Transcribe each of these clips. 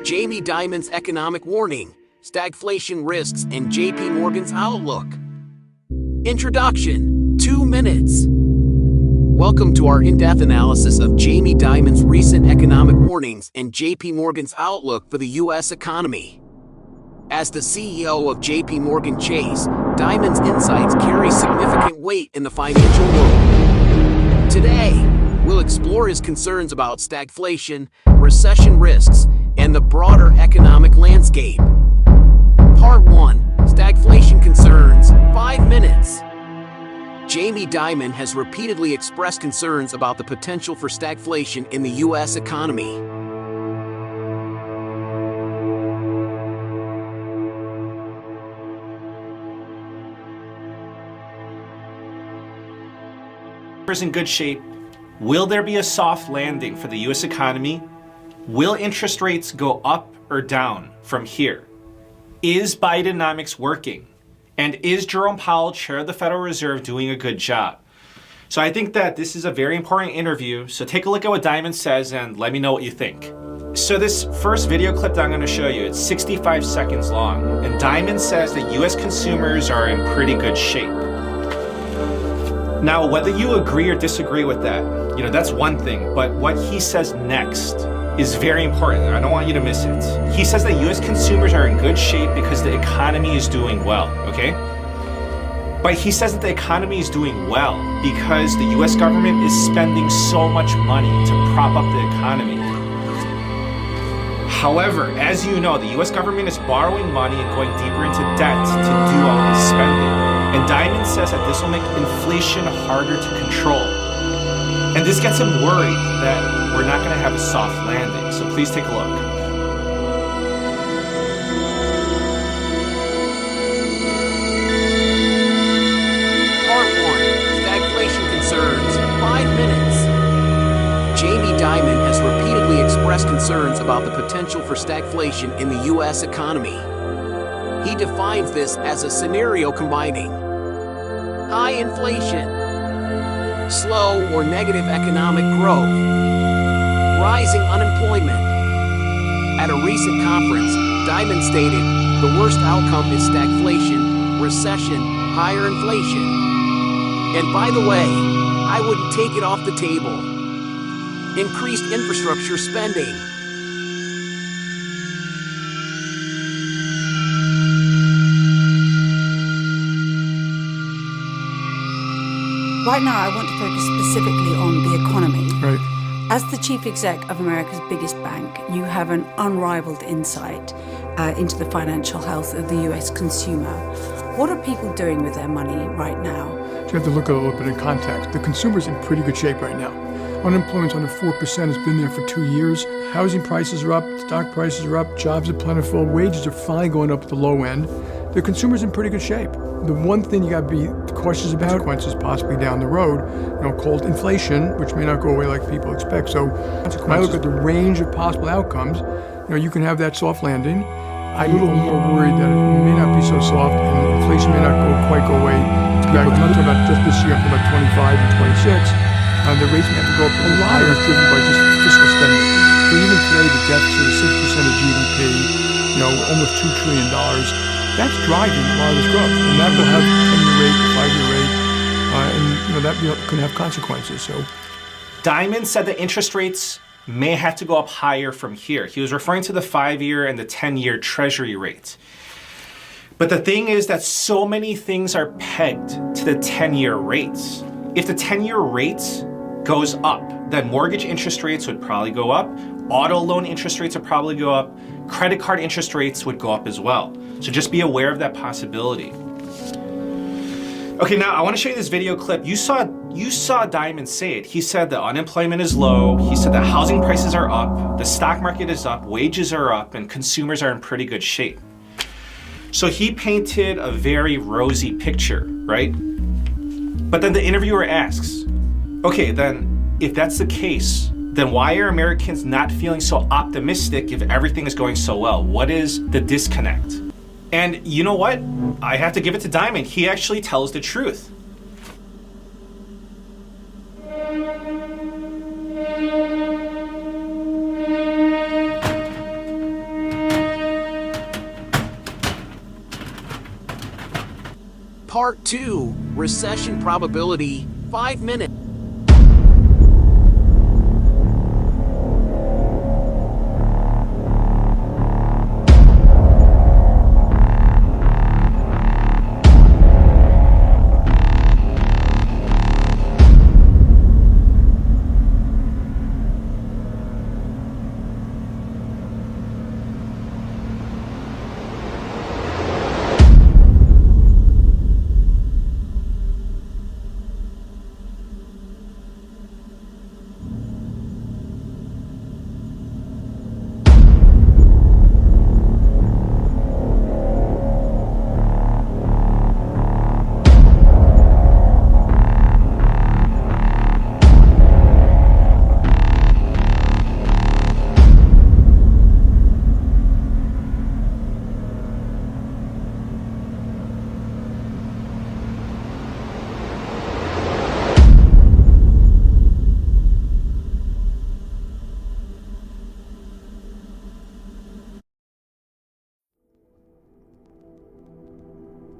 Jamie Dimon's economic warning, stagflation risks, and JPMorgan's outlook. Introduction, 2 minutes. Welcome to our in-depth analysis of Jamie Dimon's recent economic warnings and JPMorgan's outlook for the U.S. economy. As the CEO of JPMorgan Chase, Dimon's insights carry significant weight in the financial world. Today, we'll explore his concerns about stagflation, recession risks, and the broader economic landscape. Part 1. Stagflation Concerns, 5 minutes. Jamie Dimon has repeatedly expressed concerns about the potential for stagflation in the U.S. economy. Is in good shape. Will there be a soft landing for the U.S. economy? Will interest rates go up or down from here? Is Bidenomics working? And is Jerome Powell, chair of the Federal Reserve, doing a good job? So I think that this is a very important interview. So take a look at what Dimon says and let me know what you think. So this first video clip that I'm going to show you, it's 65 seconds long. And Dimon says that U.S. consumers are in pretty good shape. Now, whether you agree or disagree with that, that's one thing, but what he says next is very important. I don't want you to miss it. He says that U.S. consumers are in good shape because the economy is doing well, okay? But he says that the economy is doing well because the U.S. government is spending so much money to prop up the economy. However, as you know, the U.S. government is borrowing money and going deeper into debt to do all this spending. And Dimon says that this will make inflation harder to control. And this gets him worried that we're not going to have a soft landing. So please take a look. Part 1. Stagflation Concerns, 5 minutes. Jamie Dimon has repeatedly expressed concerns about the potential for stagflation in the U.S. economy. He defines this as a scenario combining high inflation, slow or negative economic growth, rising unemployment. At a recent conference, Dimon stated, the worst outcome is stagflation, recession, higher inflation. And by the way, I wouldn't take it off the table. Increased infrastructure spending. Right now, I want to focus specifically on the economy. Right. As the chief exec of America's biggest bank, you have an unrivaled insight into the financial health of the US consumer. What are people doing with their money right now? So you have to look at it a little bit in context. The consumer's in pretty good shape right now. Unemployment's under 4%, has been there for 2 years. Housing prices are up, stock prices are up, jobs are plentiful, wages are finally going up at the low end. The consumer's in pretty good shape. The one thing you got to be cautious about, consequences possibly down the road, called inflation, which may not go away like people expect. So when I look at the range of possible outcomes, you can have that soft landing. I'm a little more worried that it may not be so soft and inflation may not quite go away. I'm not talking about just this year, I'm talking about 25 and 26. The rates may have to go up. A lot of it's driven by just fiscal spending. So even today, the deficit is 6% of GDP, almost $2 trillion. That's driving a lot of this growth, and that will have 10-year rate, 5-year rate, and that can have consequences. So, Dimon said that interest rates may have to go up higher from here. He was referring to the 5-year and the 10-year Treasury rate. But the thing is that so many things are pegged to the 10-year rates. If the 10-year rate goes up, then mortgage interest rates would probably go up, auto loan interest rates would probably go up, credit card interest rates would go up as well. So just be aware of that possibility. Okay, now I want to show you this video clip. You saw Dimon say it. He said that unemployment is low. He said that housing prices are up, the stock market is up, wages are up, and consumers are in pretty good shape. So he painted a very rosy picture, right? But then the interviewer asks, okay, then if that's the case, then why are Americans not feeling so optimistic if everything is going so well? What is the disconnect? And you know what? I have to give it to Dimon. He actually tells the truth. Part 2, Recession Probability, 5 minutes.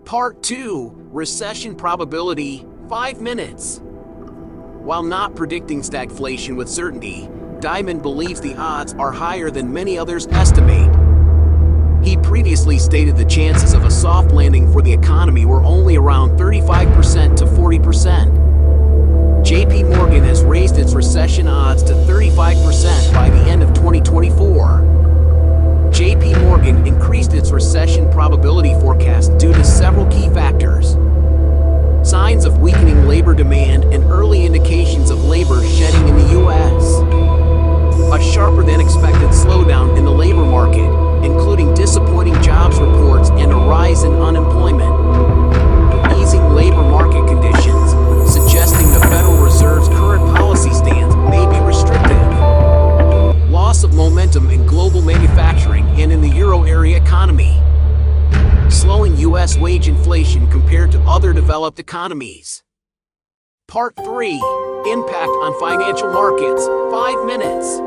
Part 2, Recession Probability, 5 minutes. While not predicting stagflation with certainty, Dimon believes the odds are higher than many others estimate. He previously stated the chances of a soft landing for the economy were only around 35% to 40%. JPMorgan has raised its recession odds to 35% by the end of 2024. JPMorgan increased its recession probability forecast due to several key factors. Signs of weakening labor demand and early indications of labor shedding in the U.S. A sharper than expected slowdown in the labor market, including disappointing jobs reports and a rise in unemployment. Easing labor market conditions, suggesting the Federal Reserve's current policy stance may be restrictive. Loss of momentum in global manufacturing and in the euro area economy. Slowing U.S. wage inflation compared to other developed economies. Part 3, Impact on Financial Markets, 5 minutes.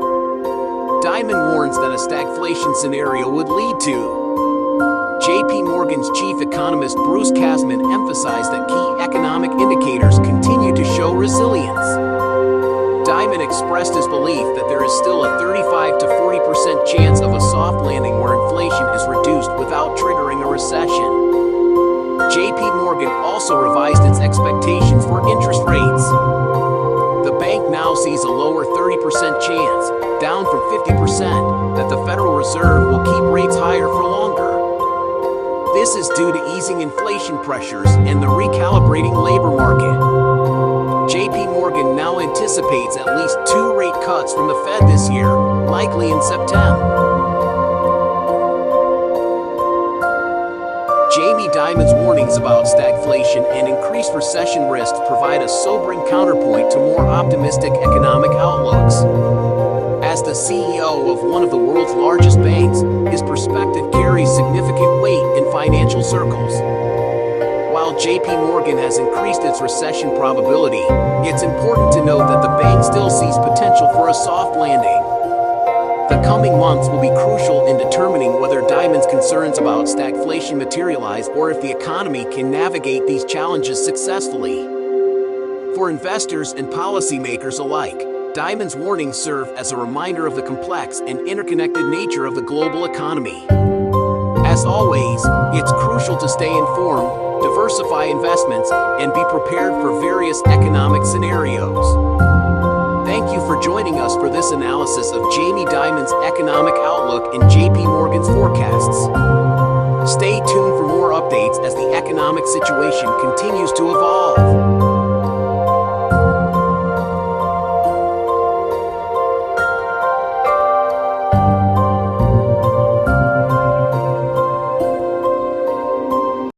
Dimon warns that a stagflation scenario would lead to. JPMorgan's chief economist Bruce Kasman emphasized that key economic indicators continue to show resilience. Dimon expressed his belief that there is still a 35 to 40% chance of a soft landing where inflation is reduced without triggering a recession. JPMorgan also revised its expectations for interest rates. The bank now sees a lower 30% chance, down from 50%, that the Federal Reserve will keep rates higher for longer. This is due to easing inflation pressures and the recalibrating labor market. JPMorgan now anticipates at least 2 rate cuts from the Fed this year, likely in September. Jamie Dimon's warnings about stagflation and increased recession risks provide a sobering counterpoint to more optimistic economic outlooks. As the CEO of one of the world's largest banks, his perspective carries significant weight in financial circles. While JPMorgan has increased its recession probability, it's important to note that the bank still sees potential for a soft landing. The coming months will be crucial in determining whether Dimon's concerns about stagflation materialize or if the economy can navigate these challenges successfully. For investors and policymakers alike, Dimon's warnings serve as a reminder of the complex and interconnected nature of the global economy. As always, it's crucial to stay informed, diversify investments, and be prepared for various economic scenarios. Thank you for joining us for this analysis of Jamie Dimon's economic outlook and JPMorgan's forecasts. Stay tuned for more updates as the economic situation continues to evolve.